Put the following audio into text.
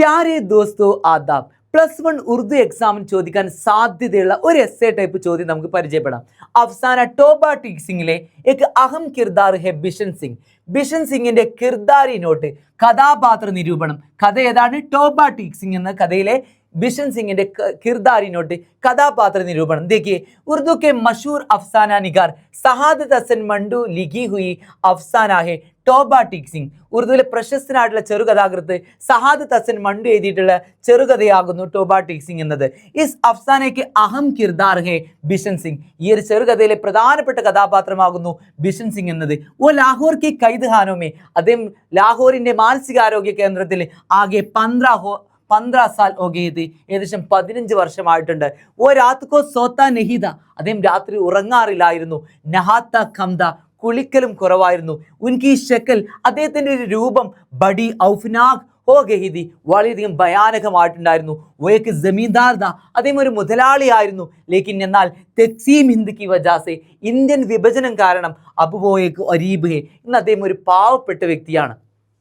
പ്യാരെ ദോസ്തോ ആദാബ്. +1 ഉറുദു എക്സാമിന് ചോദിക്കാൻ സാധ്യതയുള്ള ഒരു എസ്സേ ടൈപ്പ് ചോദ്യം നമുക്ക് പരിചയപ്പെടാം. അഫ്സാന ടോബ ടീക് സിംഗിലെ एक अहम किरदार है बिशन सिंह. ബിഷൻ സിംഗിന്റെ കിർദാരിനോട്ട് കഥാപാത്ര നിരൂപണം. കഥ ഏതാണ്? ടോബ ടീക് സിംഗ് എന്ന കഥയിലെ बिशन सिंह किरदारिनोट कथापात्र निरूपण. देखिए, उर्दू के मशहूर अफसाना निगार सहादत हसन मंडू लिखी हुई अफसाना है ടോബ ടീക് സിംഗ്. ഉറുദുവിലെ പ്രശസ്തനായിട്ടുള്ള ചെറുകഥാകൃത്ത് സഹാദത്ത് ഹസൻ മണ്ടു എഴുതിയിട്ടുള്ള ചെറുകഥയാകുന്നു ടോബ ടീക് സിംഗ് എന്നത്. ഇസ് അഫ്സാനയ്ക്ക് അഹം കിർദാർ ഹെ ബിഷൻ സിംഗ്. ഈ ഒരു ചെറുകഥയിലെ പ്രധാനപ്പെട്ട കഥാപാത്രമാകുന്നു ബിഷൻ സിംഗ് എന്നത്. ഓ ലാഹോർ കി കൈദ് ഖാനോമേ, അദ്ദേഹം ലാഹോറിന്റെ മാനസികാരോഗ്യ കേന്ദ്രത്തിൽ ആകെ 15 സാൽ ഹോ ഗയേ थे, ഏകദേശം 15 വർഷമായിട്ടുണ്ട്. ഓ രാത് കോ സോത്ത നഹീദ, അദ്ദേഹം രാത്രി ഉറങ്ങാറില്ലായിരുന്നു. നഹാത്ത ഖംദ, കുളിക്കലും കുറവായിരുന്നു. ഉൻകി ഷക്കൽ, അദ്ദേഹത്തിൻ്റെ ഒരു രൂപം ബഡി ഔഫ്നാഖ് ഹോ ഗഹിദി, വളരെയധികം ഭയാനകമായിട്ടുണ്ടായിരുന്നു. വോയക്ക് ജമീന്ദാർ ദാ, അദ്ദേഹം ഒരു മുതലാളിയായിരുന്നു. ലേക്കിൻ എന്നാൽ തെക്സീം ഹിന്ദ് കി വജാസെ, ഇന്ത്യൻ വിഭജനം കാരണം അബുവോയക്ക് അരീബ് ഹെ, ഇന്ന് അദ്ദേഹം ഒരു പാവപ്പെട്ട വ്യക്തിയാണ്.